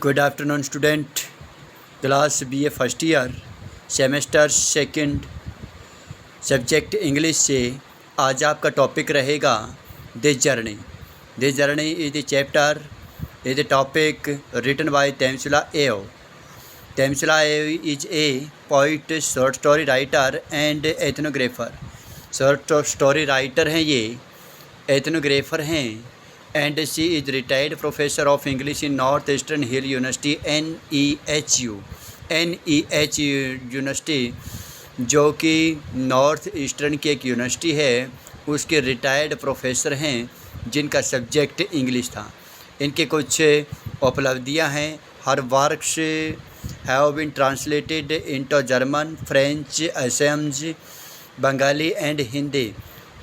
Good afternoon student, class BA first year, semester second, subject English से आज आपका topic रहेगा this journey. This journey is the chapter, is the topic written by Temsula Ao. Temsula Ao is a poet, short story writer and ethnographer. Short story writer हैं ये, ethnographer हैं, and she is retired professor of English in North Eastern Hill University NEHU university, जो कि north eastern की एक university है, उसके retired professor हैं जिनका सब्जेक्ट इंग्लिश था। इनके कुछ उपलब्धियां हैं। Her works have been translated into German, French, Assamese, Bengali and Hindi.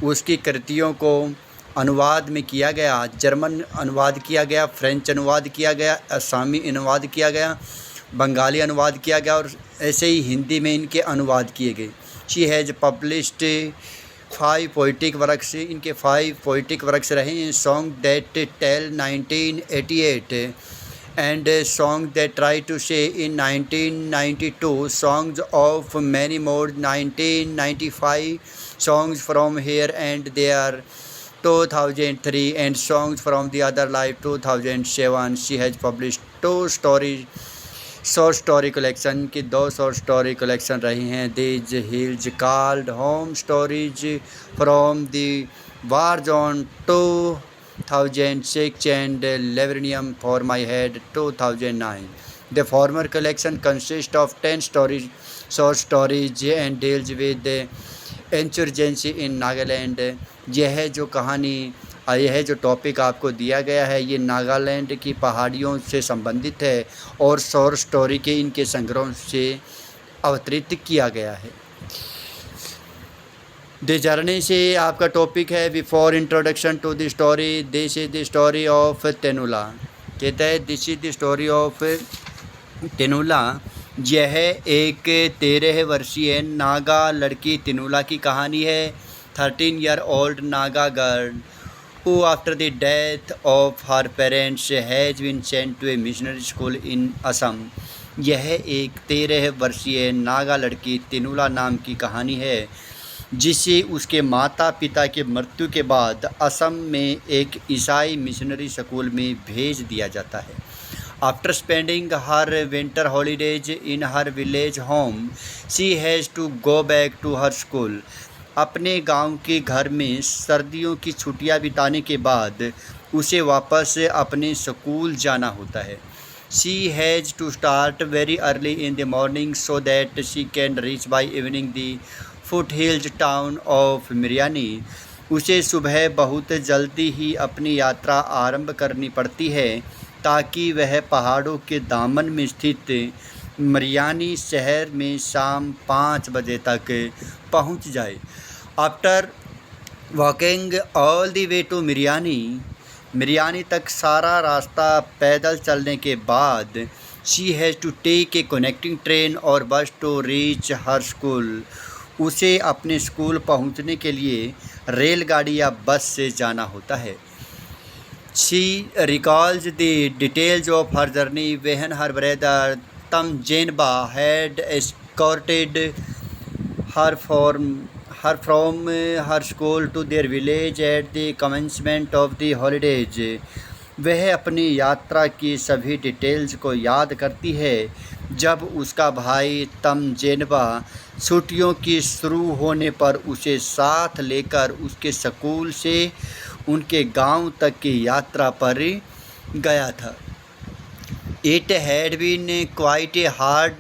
उसकी कृतियों को अनुवाद में किया गया, जर्मन अनुवाद किया गया, फ्रेंच अनुवाद किया गया, असामी अनुवाद किया गया, बंगाली अनुवाद किया गया और ऐसे ही हिंदी में इनके अनुवाद किए गए। She has published 5 poetic works. इनके 5 पोइटिक वर्क्स रहे हैं। Song that tell 1988 and song that try to say in 1992, songs of many more 1995, songs from here and there 2003 and songs from the other life 2007. She has published 2 short story collection की 2 short story collection रही हैं। These hills called home stories from the war zone 2006 and Labyrinthium for my head 2009. The former collection consists of 10 short stories and deals with the insurgency in Nagaland. यह जो कहानी, यह जो topic आपको दिया गया है, ये नागालैंड की पहाड़ियों से संबंधित है और शॉर्ट स्टोरी के इनके संग्रह से अवतरित किया गया है। द जर्नी से आपका टॉपिक है before introduction to the story, this is the story of Tenula. कहता है this is the story of Tenula. यह एक 13 वर्षीय नागा लड़की तेनुला की कहानी है। 13 year old Naga girl who after the death of her parents has been sent to a missionary school in Assam. यह एक 13 वर्षीय नागा लड़की तेनुला नाम की कहानी है जिसे उसके माता पिता के मृत्यु के बाद असम में एक ईसाई मिशनरी स्कूल में भेज दिया जाता है। After spending her winter holidays in her village home, she has to go back to her school. अपने गांव के घर में सर्दियों की छुट्टियां बिताने के बाद उसे वापस अपने स्कूल जाना होता है। She has to start very early in the morning so that she can reach by evening the foothills town of Miryani. उसे सुबह बहुत जल्दी ही अपनी यात्रा आरंभ करनी पड़ती है ताकि वह पहाड़ों के दामन में स्थित मरियानी शहर में शाम 5 बजे तक पहुंच जाए। After walking all the way to Mariani तक सारा रास्ता पैदल चलने के बाद she has to take a connecting train और bus to reach her school. उसे अपने स्कूल पहुंचने के लिए रेलगाड़ी या बस से जाना होता है। She recalls the details of her journey when her brother Tamjenba had escorted her from her school to their village at the commencement of the holidays. वह अपनी यात्रा की सभी डिटेल्स को याद करती है जब उसका भाई तमजेनबा छुट्टियों की शुरू होने पर उसे साथ लेकर उसके स्कूल से उनके गांव तक की यात्रा पर गया था। It had been quite a hard,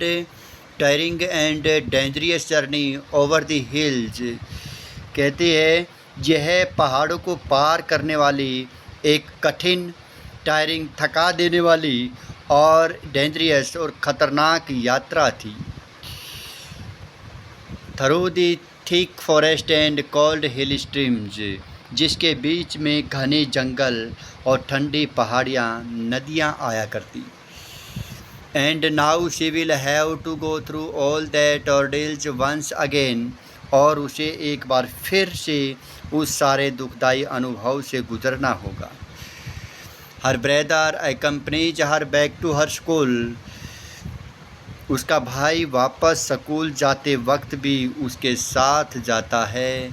tiring and dangerous journey over the hills. कहते हैं यह पहाड़ों को पार करने वाली एक कठिन, टायरिंग, थका देने वाली और डेंजरस और ख़तरनाक यात्रा थी। Through the thick forest and cold hill streams, जिसके बीच में घने जंगल और ठंडी पहाड़ियाँ, नदियाँ आया करती। And now she will have to go through all that ordeals once again. और उसे एक बार फिर से उस सारे दुखदाई अनुभव से गुजरना होगा। Her brother accompanies her back to her school. उसका भाई वापस स्कूल जाते वक्त भी उसके साथ जाता है।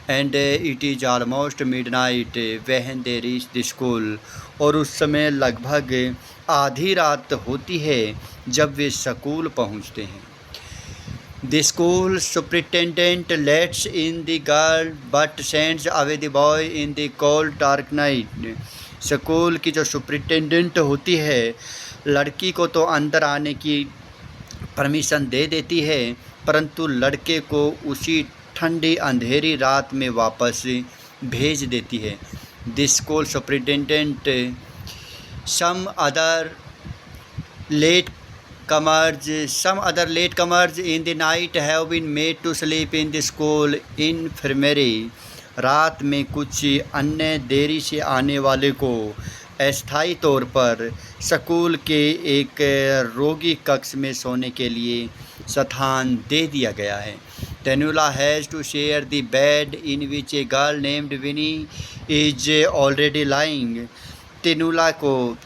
And it is almost midnight when they reach the school. और उस समय लगभग आधी रात होती है जब वे स्कूल पहुंचते हैं। The school superintendent let's in the girl but sends away the boy in the cold dark night. School की जो सुपरिटेंडेंट होती है लड़की को तो अंदर आने की परमिशन दे देती है, परंतु लड़के को उसी ठंडी अंधेरी रात में वापस भेज देती है। The school superintendent some other latecomers in the night have been made to sleep in the school infirmary। रात में कुछ अन्य देरी से आने वाले को अस्थायी तौर पर स्कूल के एक रोगी कक्ष में सोने के लिए स्थान दे दिया गया है। Tenula has to share the bed in which a girl named Vinnie is already lying. Tenula को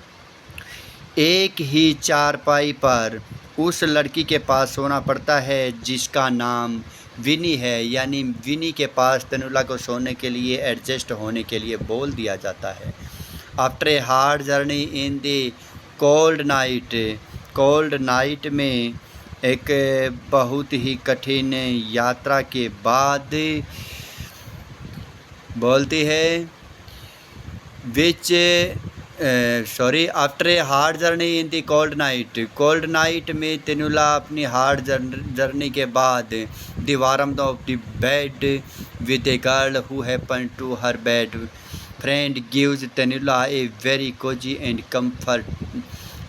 एक ही चारपाई पर उस लड़की के पास सोना पड़ता है जिसका नाम विनी है, यानी विनी के पास तेनुला को सोने के लिए एडजस्ट होने के लिए बोल दिया जाता है। After a hard journey in the cold night में एक बहुत ही कठिन यात्रा के बाद बोलती है after a hard journey in the cold night में तेनुला अपनी हार्ड जर्नी के बाद the warmth of the bed with a girl who happen to her bed friend gives Tenula a very cozy and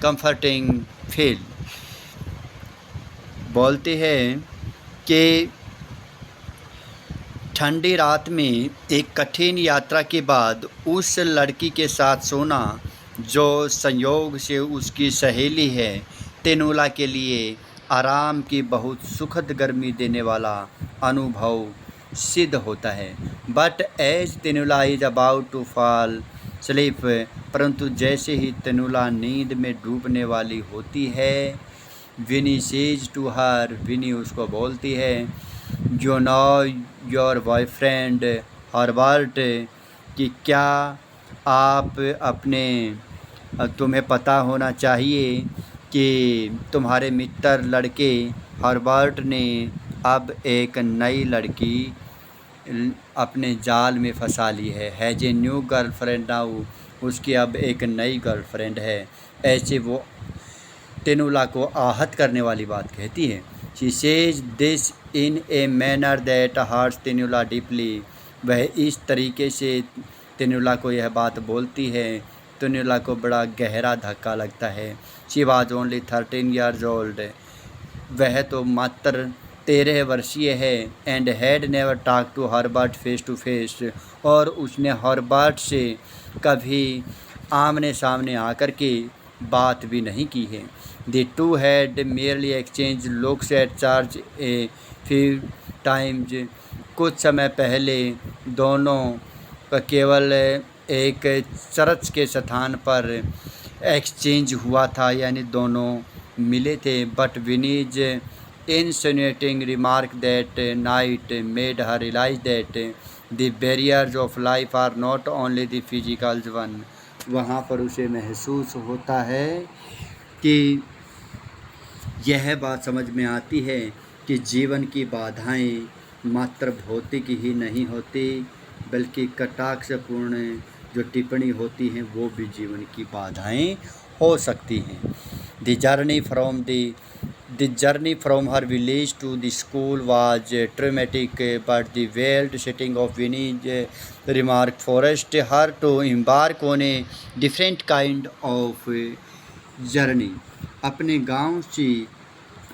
comforting feel. बोलते हैं कि ठंडी रात में एक कठिन यात्रा के बाद उस लड़की के साथ सोना जो संयोग से उसकी सहेली है, तेनुला के लिए आराम की बहुत सुखद गर्मी देने वाला अनुभव सिद्ध होता है। But as Tenula is about to fall sleep, परंतु जैसे ही तेनुला नींद में डूबने वाली होती है, विनी सेज टू हर, विनी उसको बोलती है, यू नो योर बॉयफ्रेंड हॉर्बर्ट, कि क्या आप तुम्हें पता होना चाहिए कि तुम्हारे मित्र लड़के हॉर्बर्ट ने अब एक नई लड़की अपने जाल में फंसा ली है। Has a new girlfriend now, उसकी अब एक नई गर्लफ्रेंड है। ऐसे वो तेनुला को आहत करने वाली बात कहती है। She says this in a manner that hurts Tenula deeply, वह इस तरीके से तेनुला को यह बात बोलती है, तेनुला को बड़ा गहरा धक्का लगता है। She was only 13 years old, वह तो मात्र 13 वर्षीय है। And had never talk to Herbert face to face, और उसने हॉर्बर्ट से कभी आमने सामने आकर के बात भी नहीं की है। The two had merely exchange looks at church a few times, कुछ समय पहले दोनों का केवल एक चर्च के स्थान पर एक्सचेंज हुआ था, यानी दोनों मिले थे। But Vinnie's insinuating remark that night made her realize that the barriers of life are not only the physical one। वहाँ पर उसे महसूस होता है कि यह बात समझ में आती है कि जीवन की बाधाएं मात्र भौतिक ही नहीं होती, बल्कि कटाक्षपूर्ण जो टिप्पणी होती हैं वो भी जीवन की बाधाएं हो सकती हैं। The journey from her village to the school was traumatic, but the wild setting of Winnie's remark forced her to embark on a different kind of journey। अपने गांव से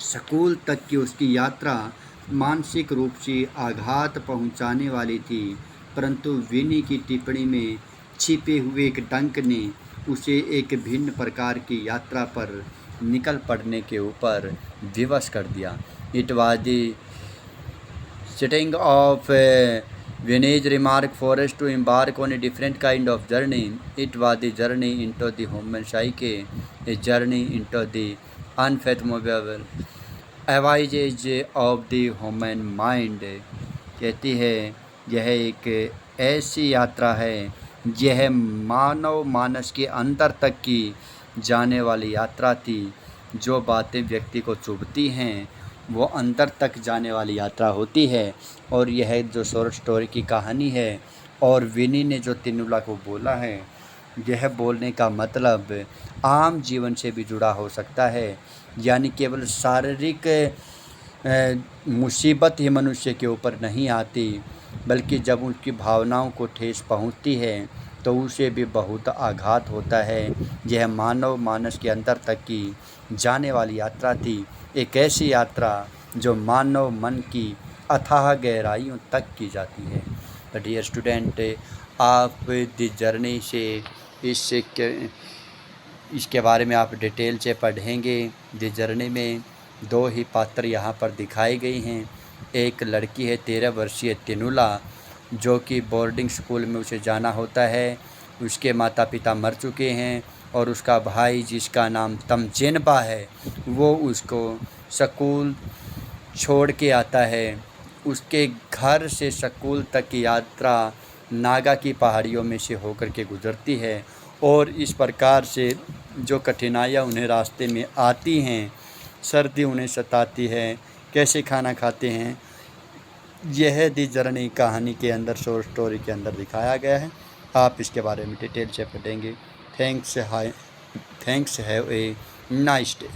स्कूल तक की उसकी यात्रा मानसिक रूप से आघात पहुंचाने वाली थी, परंतु विनी की टिप्पणी में छिपे हुए एक डंक ने उसे एक भिन्न प्रकार की यात्रा पर निकल पड़ने के ऊपर विवश कर दिया। It was the setting of Vinay's remark for us to embark on a different kind of journey. It was the journey into the human psyche, a journey into the unfathomable abysses of the human mind. कहती है यह एक ऐसी यात्रा है, यह मानव मानस के अंतर तक की जाने वाली यात्रा थी। जो बातें व्यक्ति को चुभती हैं वो अंतर तक जाने वाली यात्रा होती है। और यह जो शॉर्ट स्टोरी की कहानी है और विनी ने जो तिनुला को बोला है, यह बोलने का मतलब आम जीवन से भी जुड़ा हो सकता है। यानी केवल शारीरिक मुसीबत ही मनुष्य के ऊपर नहीं आती, बल्कि जब उनकी भावनाओं को ठेस पहुंचती है तो उसे भी बहुत आघात होता है। यह मानव मानस के अंतर तक की जाने वाली यात्रा थी, एक ऐसी यात्रा जो मानव मन की अथाह गहराइयों तक की जाती है। तो डियर स्टूडेंट, आप द जर्नी से इसके बारे में आप डिटेल से पढ़ेंगे। द जर्नी में दो ही पात्र यहाँ पर दिखाई गई हैं। एक लड़की है 13 वर्षीय तिनुला, जो कि बोर्डिंग स्कूल में उसे जाना होता है। उसके माता पिता मर चुके हैं और उसका भाई जिसका नाम तमचेनबा है वो उसको स्कूल छोड़ के आता है। उसके घर से स्कूल तक की यात्रा नागा की पहाड़ियों में से होकर के गुजरती है और इस प्रकार से जो कठिनाइयाँ उन्हें रास्ते में आती हैं, सर्दी उन्हें सताती है, कैसे खाना खाते हैं, यह दी जर्नी कहानी के अंदर, शॉर्ट स्टोरी के अंदर दिखाया गया है। आप इसके बारे में डिटेल से पढ़ेंगे। Thanks have a nice day.